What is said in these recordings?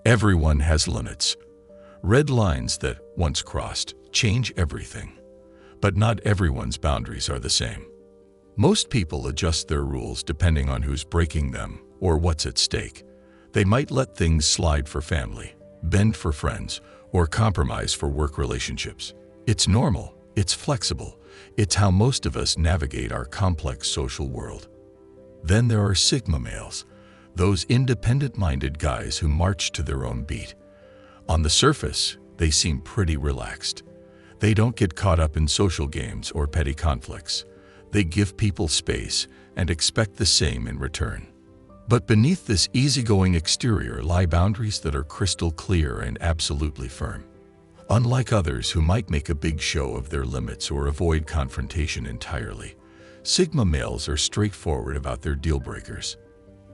Everyone has limits. Red lines that, once crossed, change everything. But not everyone's boundaries are the same. Most people adjust their rules depending on who's breaking them or what's at stake. They might let things slide for family, bend for friends, or compromise for work relationships. It's normal, it's flexible, it's how most of us navigate our complex social world. Then there are Sigma males, those independent-minded guys who march to their own beat. On the surface, they seem pretty relaxed. They don't get caught up in social games or petty conflicts. They give people space and expect the same in return. But beneath this easygoing exterior lie boundaries that are crystal clear and absolutely firm. Unlike others who might make a big show of their limits or avoid confrontation entirely, Sigma males are straightforward about their deal breakers.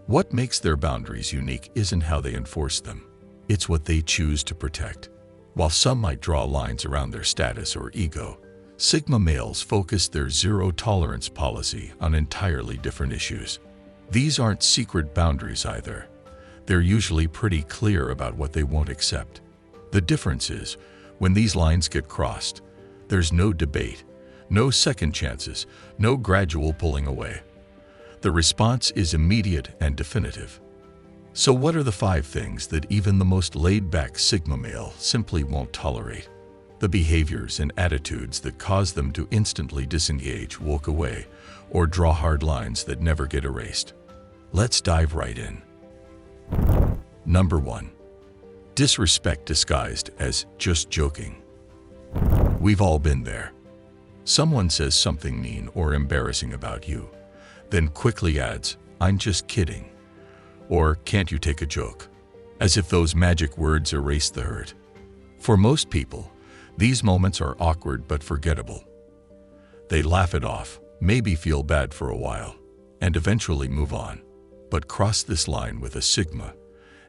What makes their boundaries unique isn't how they enforce them. It's what they choose to protect. While some might draw lines around their status or ego, Sigma males focus their zero-tolerance policy on entirely different issues. These aren't secret boundaries either. They're usually pretty clear about what they won't accept. The difference is, when these lines get crossed, there's no debate, no second chances, no gradual pulling away. The response is immediate and definitive. So what are the 5 things that even the most laid-back Sigma male simply won't tolerate? The behaviors and attitudes that cause them to instantly disengage, walk away, or draw hard lines that never get erased. Let's dive right in. Number 1. Disrespect disguised as just joking. We've all been there. Someone says something mean or embarrassing about you, then quickly adds, "I'm just kidding," or "Can't you take a joke?" as if those magic words erase the hurt. For most people, these moments are awkward but forgettable. They laugh it off, maybe feel bad for a while, and eventually move on. But cross this line with a Sigma,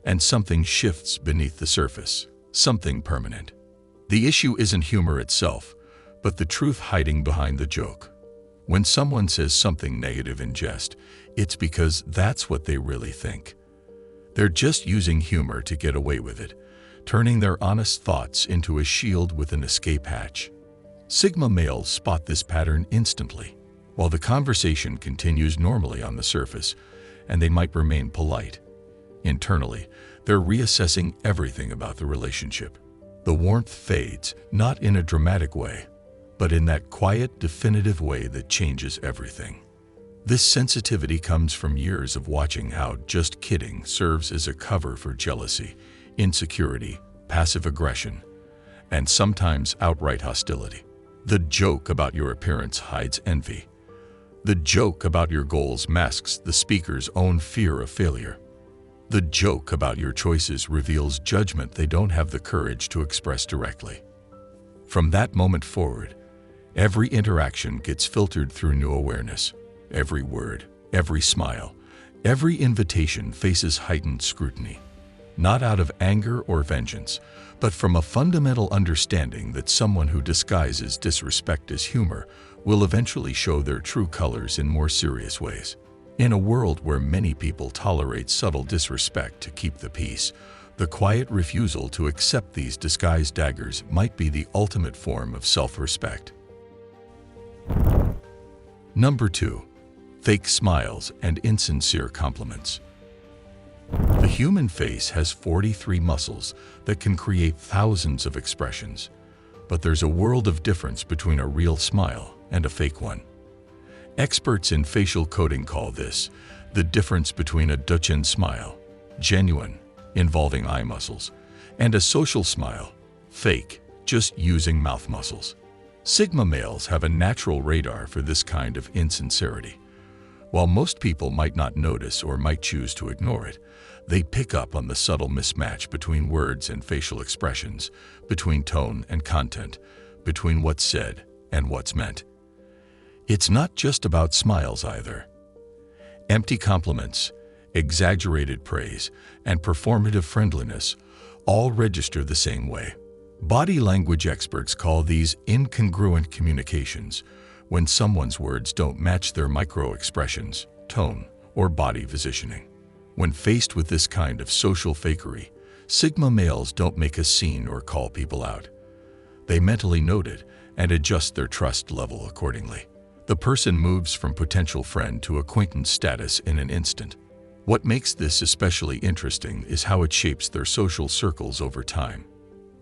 and something shifts beneath the surface, something permanent. The issue isn't humor itself, but the truth hiding behind the joke. When someone says something negative in jest, it's because that's what they really think. They're just using humor to get away with it, turning their honest thoughts into a shield with an escape hatch. Sigma males spot this pattern instantly. While the conversation continues normally on the surface, and they might remain polite, internally, they're reassessing everything about the relationship. The warmth fades, not in a dramatic way, but in that quiet, definitive way that changes everything. This sensitivity comes from years of watching how "just kidding" serves as a cover for jealousy, insecurity, passive aggression, and sometimes outright hostility. The joke about your appearance hides envy. The joke about your goals masks the speaker's own fear of failure. The joke about your choices reveals judgment they don't have the courage to express directly. From that moment forward, every interaction gets filtered through new awareness. Every word, every smile, every invitation faces heightened scrutiny. Not out of anger or vengeance, but from a fundamental understanding that someone who disguises disrespect as humor will eventually show their true colors in more serious ways. In a world where many people tolerate subtle disrespect to keep the peace, the quiet refusal to accept these disguised daggers might be the ultimate form of self-respect. Number 2. Fake smiles and insincere compliments. The human face has 43 muscles that can create thousands of expressions, but there's a world of difference between a real smile and a fake one. Experts in facial coding call this the difference between a Dutch smile, genuine, involving eye muscles, and a social smile, fake, just using mouth muscles. Sigma males have a natural radar for this kind of insincerity. While most people might not notice or might choose to ignore it, they pick up on the subtle mismatch between words and facial expressions, between tone and content, between what's said and what's meant. It's not just about smiles either. Empty compliments, exaggerated praise, and performative friendliness all register the same way. Body language experts call these incongruent communications, when someone's words don't match their micro-expressions, tone, or body positioning. When faced with this kind of social fakery, Sigma males don't make a scene or call people out. They mentally note it and adjust their trust level accordingly. The person moves from potential friend to acquaintance status in an instant. What makes this especially interesting is how it shapes their social circles over time.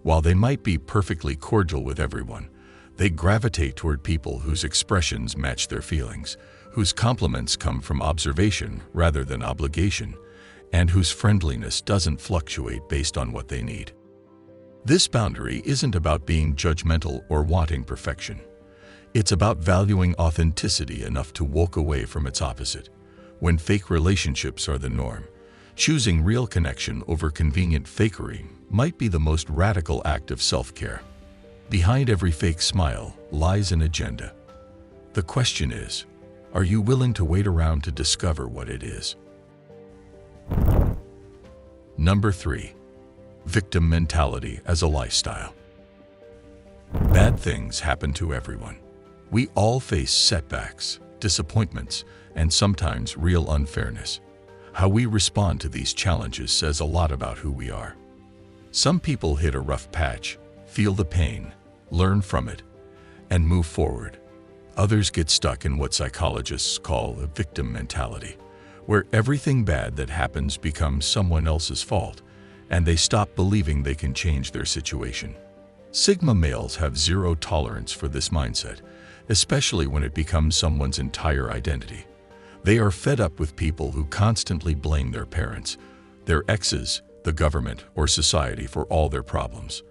While they might be perfectly cordial with everyone, they gravitate toward people whose expressions match their feelings, whose compliments come from observation rather than obligation, and whose friendliness doesn't fluctuate based on what they need. This boundary isn't about being judgmental or wanting perfection. It's about valuing authenticity enough to walk away from its opposite. When fake relationships are the norm, choosing real connection over convenient fakery might be the most radical act of self-care. Behind every fake smile lies an agenda. The question is, are you willing to wait around to discover what it is? Number 3. Victim mentality as a lifestyle. Bad things happen to everyone. We all face setbacks, disappointments, and sometimes real unfairness. How we respond to these challenges says a lot about who we are. Some people hit a rough patch, feel the pain, learn from it, and move forward. Others get stuck in what psychologists call a victim mentality, where everything bad that happens becomes someone else's fault, and they stop believing they can change their situation. Sigma males have zero tolerance for this mindset, especially when it becomes someone's entire identity. They are fed up with people who constantly blame their parents, their exes, the government, or society for all their problems.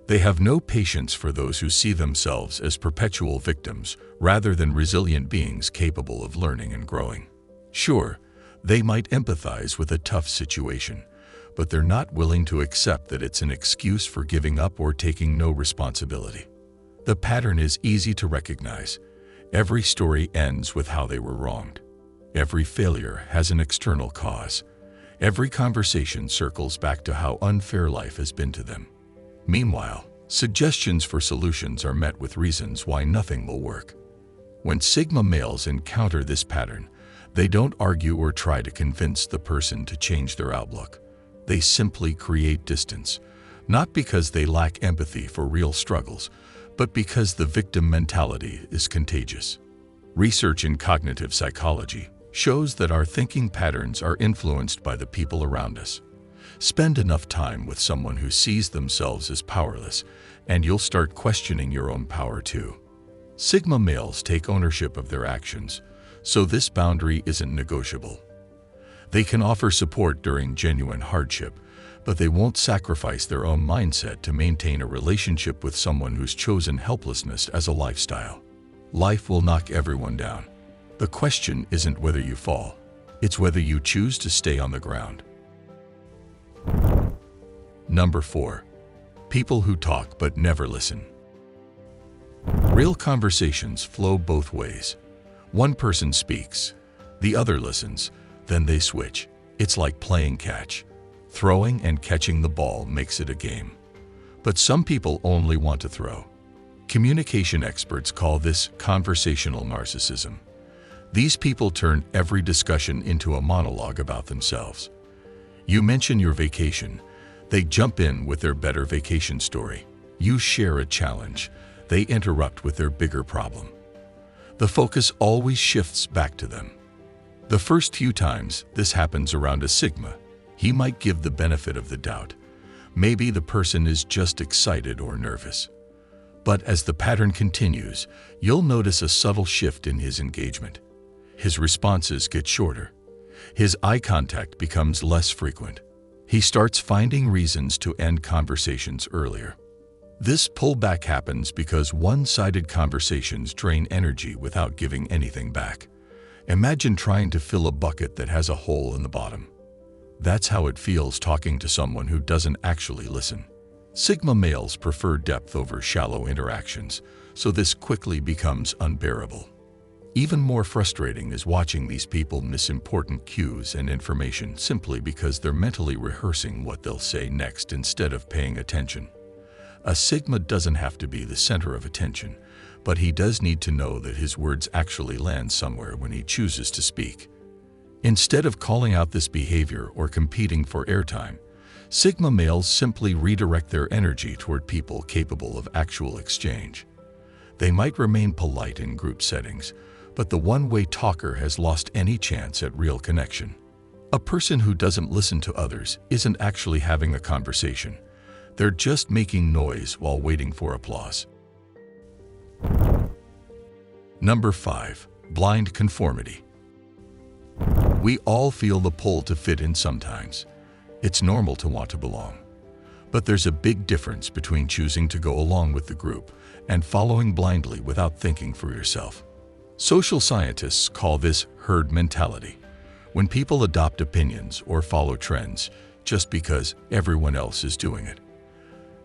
They have no patience for those who see themselves as perpetual victims rather than resilient beings capable of learning and growing. Sure, they might empathize with a tough situation, but they're not willing to accept that it's an excuse for giving up or taking no responsibility. The pattern is easy to recognize. Every story ends with how they were wronged. Every failure has an external cause. Every conversation circles back to how unfair life has been to them. Meanwhile, suggestions for solutions are met with reasons why nothing will work. When Sigma males encounter this pattern, they don't argue or try to convince the person to change their outlook. They simply create distance, not because they lack empathy for real struggles, but because the victim mentality is contagious. Research in cognitive psychology shows that our thinking patterns are influenced by the people around us. Spend enough time with someone who sees themselves as powerless, and you'll start questioning your own power too. Sigma males take ownership of their actions, so this boundary isn't negotiable. They can offer support during genuine hardship, but they won't sacrifice their own mindset to maintain a relationship with someone who's chosen helplessness as a lifestyle. Life will knock everyone down. The question isn't whether you fall, it's whether you choose to stay on the ground. Number 4. People who talk but never listen. Real conversations flow both ways. One person speaks, the other listens, then they switch. It's like playing catch. Throwing and catching the ball makes it a game. But some people only want to throw. Communication experts call this conversational narcissism. These people turn every discussion into a monologue about themselves. You mention your vacation, they jump in with their better vacation story. You share a challenge, they interrupt with their bigger problem. The focus always shifts back to them. The first few times this happens around a Sigma, he might give the benefit of the doubt. Maybe the person is just excited or nervous. But as the pattern continues, you'll notice a subtle shift in his engagement. His responses get shorter. His eye contact becomes less frequent. He starts finding reasons to end conversations earlier. This pullback happens because one-sided conversations drain energy without giving anything back. Imagine trying to fill a bucket that has a hole in the bottom. That's how it feels talking to someone who doesn't actually listen. Sigma males prefer depth over shallow interactions, so this quickly becomes unbearable. Even more frustrating is watching these people miss important cues and information simply because they're mentally rehearsing what they'll say next instead of paying attention. A Sigma doesn't have to be the center of attention, but he does need to know that his words actually land somewhere when he chooses to speak. Instead of calling out this behavior or competing for airtime, Sigma males simply redirect their energy toward people capable of actual exchange. They might remain polite in group settings, but the one-way talker has lost any chance at real connection. A person who doesn't listen to others isn't actually having a conversation. They're just making noise while waiting for applause. Number 5. Blind conformity. We all feel the pull to fit in sometimes. It's normal to want to belong. But there's a big difference between choosing to go along with the group and following blindly without thinking for yourself. Social scientists call this herd mentality, when people adopt opinions or follow trends just because everyone else is doing it.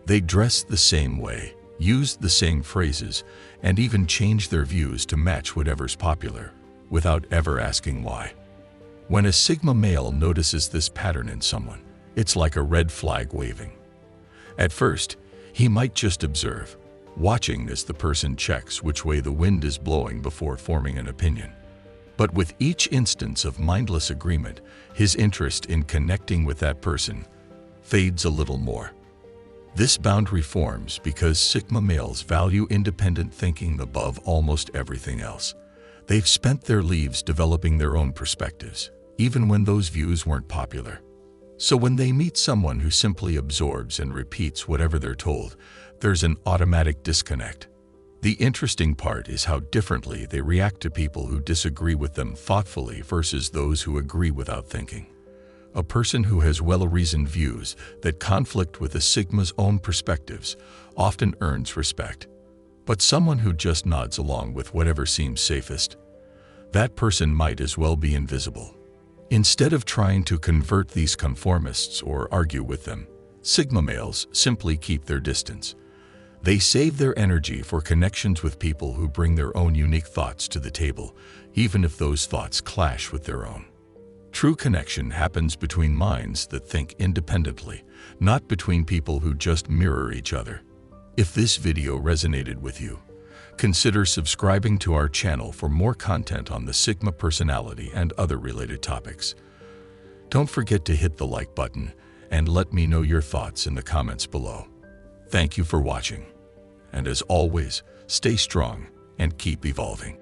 They dress the same way, use the same phrases, and even change their views to match whatever's popular, without ever asking why. When a Sigma male notices this pattern in someone, it's like a red flag waving. At first, he might just observe, watching as the person checks which way the wind is blowing before forming an opinion. But with each instance of mindless agreement, his interest in connecting with that person fades a little more. This boundary forms because Sigma males value independent thinking above almost everything else. They've spent their lives developing their own perspectives, even when those views weren't popular. So when they meet someone who simply absorbs and repeats whatever they're told, there's an automatic disconnect. The interesting part is how differently they react to people who disagree with them thoughtfully versus those who agree without thinking. A person who has well-reasoned views that conflict with a Sigma's own perspectives often earns respect. But someone who just nods along with whatever seems safest, that person might as well be invisible. Instead of trying to convert these conformists or argue with them, Sigma males simply keep their distance. They save their energy for connections with people who bring their own unique thoughts to the table, even if those thoughts clash with their own. True connection happens between minds that think independently, not between people who just mirror each other. If this video resonated with you, consider subscribing to our channel for more content on the Sigma personality and other related topics. Don't forget to hit the like button and let me know your thoughts in the comments below. Thank you for watching, and as always, stay strong and keep evolving.